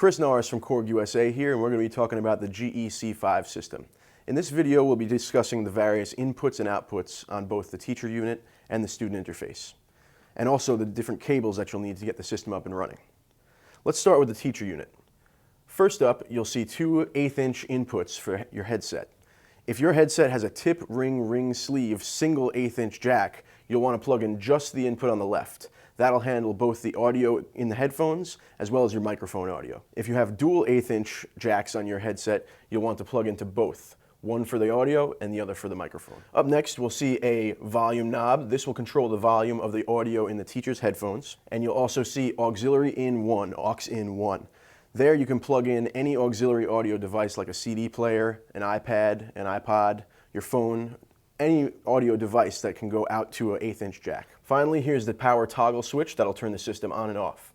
Chris Norris from Korg USA here, and we're going to be talking about the GEC5 system. In this video, we'll be discussing the various inputs and outputs on both the teacher unit and the student interface, and also the different cables that you'll need to get the system up and running. Let's start with the teacher unit. First up, you'll see two 1/8" inputs for your headset. If your headset has a tip, ring, sleeve, single 1/8" jack, you'll want to plug in just the input on the left. That'll handle both the audio in the headphones as well as your microphone audio. If you have dual 1/8" jacks on your headset, you'll want to plug into both, one for the audio and the other for the microphone. Up next, we'll see a volume knob. This will control the volume of the audio in the teacher's headphones. And you'll also see auxiliary in 1, aux in 1. There you can plug in any auxiliary audio device like a CD player, an iPad, an iPod, your phone, any audio device that can go out to an 1/8" jack. Finally, here's the power toggle switch that'll turn the system on and off.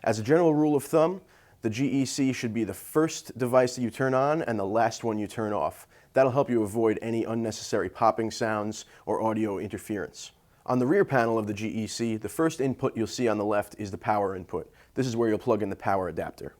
As a general rule of thumb, the GEC should be the first device that you turn on and the last one you turn off. That'll help you avoid any unnecessary popping sounds or audio interference. On the rear panel of the GEC, the first input you'll see on the left is the power input. This is where you'll plug in the power adapter.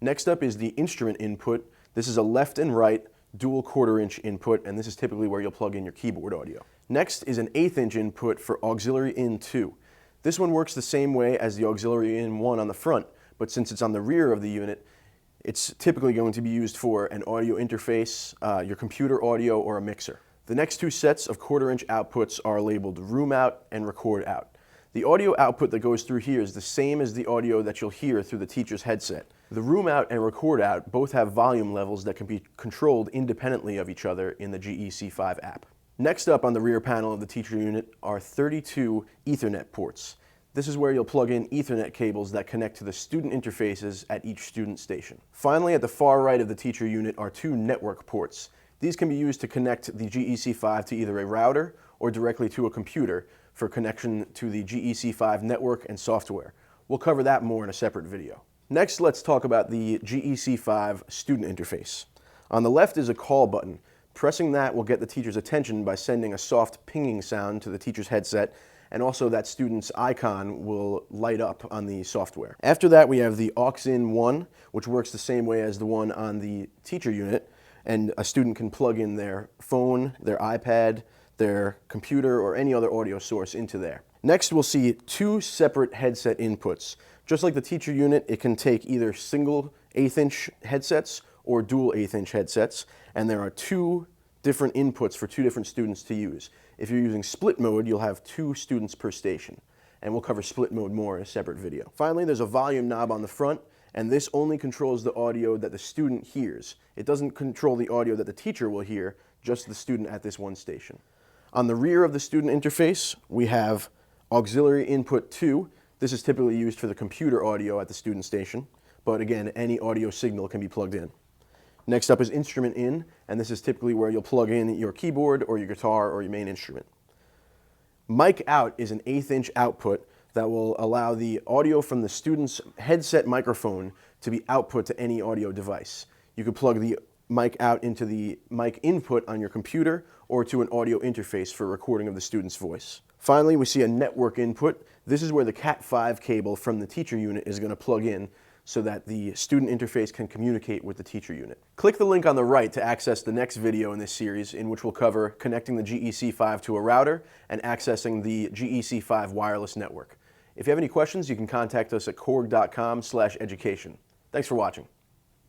Next up is the instrument input. This is a left and right dual 1/4" input, and this is typically where you'll plug in your keyboard audio. Next is an 1/8" input for auxiliary in 2. This one works the same way as the auxiliary in 1 on the front, but since it's on the rear of the unit, it's typically going to be used for an audio interface, your computer audio, or a mixer. The next two sets of 1/4" outputs are labeled room out and record out. The audio output that goes through here is the same as the audio that you'll hear through the teacher's headset. The room out and record out both have volume levels that can be controlled independently of each other in the GEC5 app. Next up on the rear panel of the teacher unit are 32 Ethernet ports. This is where you'll plug in Ethernet cables that connect to the student interfaces at each student station. Finally, at the far right of the teacher unit are two network ports. These can be used to connect the GEC5 to either a router or directly to a computer for connection to the GEC5 network and software. We'll cover that more in a separate video. Next, let's talk about the GEC5 student interface. On the left is a call button. Pressing that will get the teacher's attention by sending a soft pinging sound to the teacher's headset, and also that student's icon will light up on the software. After that, we have the aux in 1, which works the same way as the one on the teacher unit, and a student can plug in their phone, their iPad, their computer, or any other audio source into there. Next, we'll see two separate headset inputs. Just like the teacher unit, it can take either single 1/8" headsets or dual 1/8" headsets, and there are two different inputs for two different students to use. If you're using split mode, you'll have 2 students per station, and we'll cover split mode more in a separate video. Finally, there's a volume knob on the front, and this only controls the audio that the student hears. It doesn't control the audio that the teacher will hear, just the student at this one station. On the rear of the student interface, we have auxiliary input 2. This is typically used for the computer audio at the student station, but again, any audio signal can be plugged in. Next up is instrument in, and this is typically where you'll plug in your keyboard or your guitar or your main instrument. Mic out is an 1/8" output that will allow the audio from the student's headset microphone to be output to any audio device. You could plug the mic out into the mic input on your computer or to an audio interface for recording of the student's voice. Finally, we see a network input. This is where the Cat5 cable from the teacher unit is going to plug in so that the student interface can communicate with the teacher unit. Click the link on the right to access the next video in this series, in which we'll cover connecting the GEC5 to a router and accessing the GEC5 wireless network. If you have any questions, you can contact us at korg.com/education. Thanks for watching.